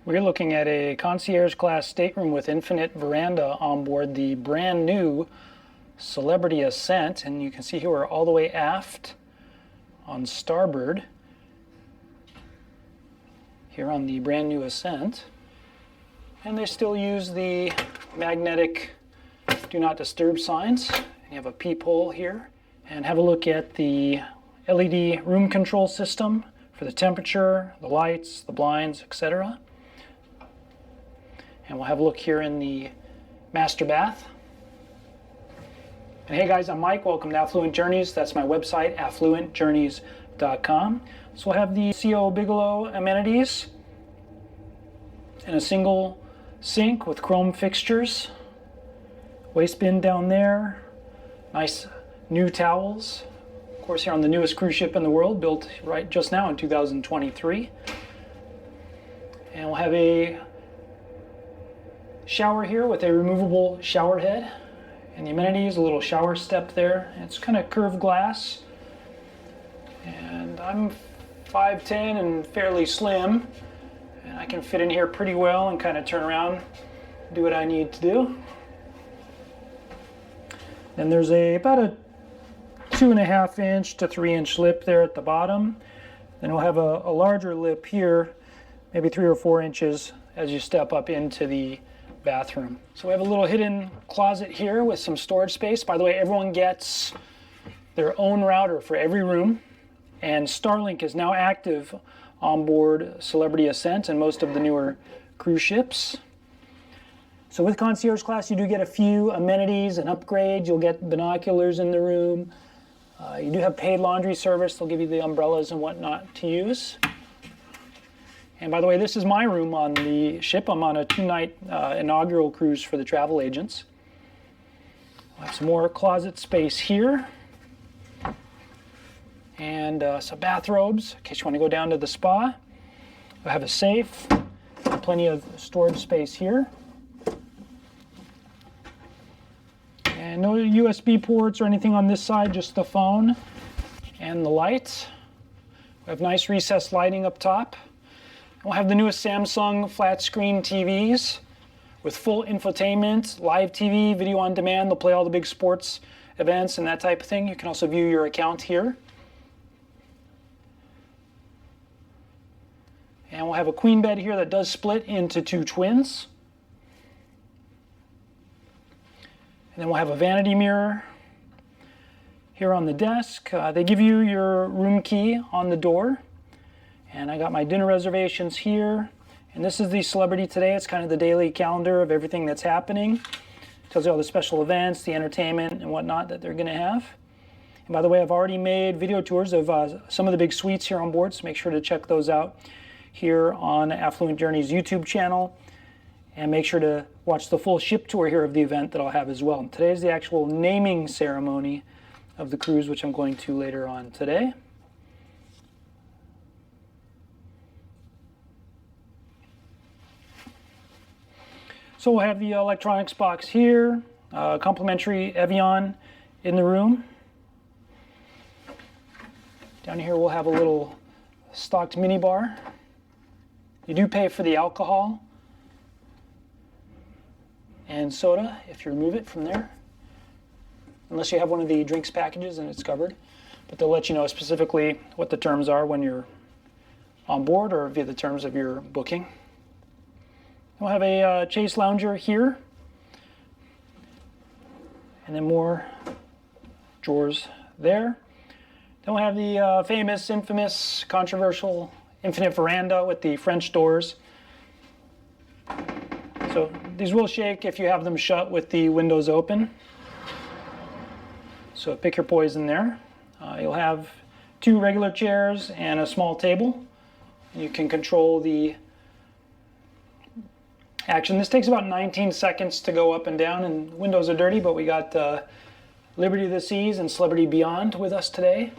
We're looking at a Concierge Class Stateroom with Infinite Veranda on board the brand new Celebrity Ascent, and you can see here we're all the way aft on starboard here on the brand new Ascent, and they still use the magnetic do not disturb signs. You have a peephole here, and have a look at the LED room control system for the temperature, the lights, the blinds, etc. And we'll have a look here in the master bath. And hey guys, I'm Mike. Welcome to Affluent Journeys. That's my website, affluentjourneys.com. So we'll have the CO Bigelow amenities and a single sink with chrome fixtures. Waste bin down there. Nice new towels. Of course, here on the newest cruise ship in the world, built right just now in 2023. And we'll have a shower here with a removable shower head, and the amenities, a little shower step there. It's kind of curved glass, and I'm 5'10" and fairly slim, and I can fit in here pretty well and kind of turn around, do what I need to do. Then there's about a 2.5 inch to 3 inch lip there at the bottom. Then we'll have a larger lip here, maybe 3 or 4 inches as you step up into the bathroom. So we have a little hidden closet here with some storage space. By the way, everyone gets their own router for every room, and Starlink is now active on board Celebrity Ascent and most of the newer cruise ships. So with Concierge Class, you do get a few amenities and upgrades. You'll get binoculars in the room. You do have paid laundry service. They'll give you the umbrellas and whatnot to use. And by the way, this is my room on the ship. I'm on a 2-night inaugural cruise for the travel agents. We'll have some more closet space here. And some bathrobes in case you want to go down to the spa. We'll have a safe, plenty of storage space here. And no USB ports or anything on this side, just the phone and the lights. We have nice recessed lighting up top. We'll have the newest Samsung flat screen TVs with full infotainment, live TV, video on demand. They'll play all the big sports events and that type of thing. You can also view your account here. And we'll have a queen bed here that does split into 2 twins. And then we'll have a vanity mirror here on the desk. They give you your room key on the door. And I got my dinner reservations here. And this is the Celebrity Today. It's kind of the daily calendar of everything that's happening. Tells you all the special events, the entertainment, and whatnot that they're going to have. And by the way, I've already made video tours of some of the big suites here on board, so make sure to check those out here on Affluent Journeys YouTube channel. And make sure to watch the full ship tour here of the event that I'll have as well. And today is the actual naming ceremony of the cruise, which I'm going to later on today. So we'll have the electronics box here, complimentary Evian in the room. Down here we'll have a little stocked mini bar. You do pay for the alcohol and soda if you remove it from there, unless you have one of the drinks packages and it's covered. But they'll let you know specifically what the terms are when you're on board or via the terms of your booking. We'll have a chase lounger here, and then more drawers there. Then we'll have the famous, infamous, controversial Infinite Veranda with the French doors. So these will shake if you have them shut with the windows open. So pick your poison there. You'll have 2 regular chairs and a small table. You can control the action. This takes about 19 seconds to go up and down, and windows are dirty, but we got Liberty of the Seas and Celebrity Beyond with us today,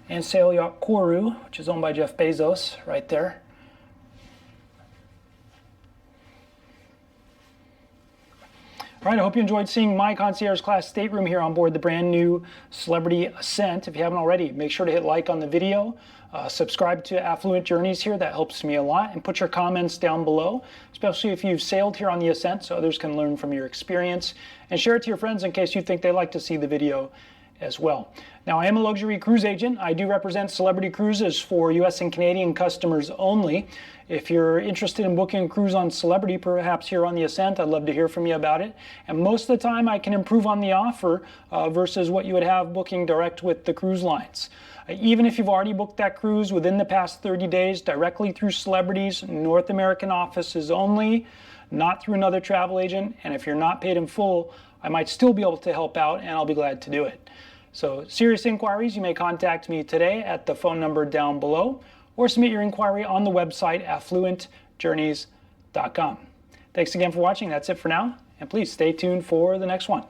and Sail Yacht Kourou, which is owned by Jeff Bezos right there. All right, I hope you enjoyed seeing my Concierge Class Stateroom here on board the brand new Celebrity Ascent. If you haven't already, make sure to hit like on the video. Subscribe to Affluent Journeys here, that helps me a lot, and put your comments down below, especially if you've sailed here on the Ascent so others can learn from your experience, and share it to your friends in case you think they like to see the video as well. Now, I am a luxury cruise agent. I do represent Celebrity Cruises for US and Canadian customers only. If you're interested in booking a cruise on Celebrity, perhaps here on the Ascent, I'd love to hear from you about it. And most of the time I can improve on the offer versus what you would have booking direct with the cruise lines. Even if you've already booked that cruise within the past 30 days directly through Celebrity's North American offices only, not through another travel agent, and if you're not paid in full, I might still be able to help out, and I'll be glad to do it. So serious inquiries, you may contact me today at the phone number down below, or submit your inquiry on the website affluentjourneys.com. Thanks again for watching. That's it for now, and please stay tuned for the next one.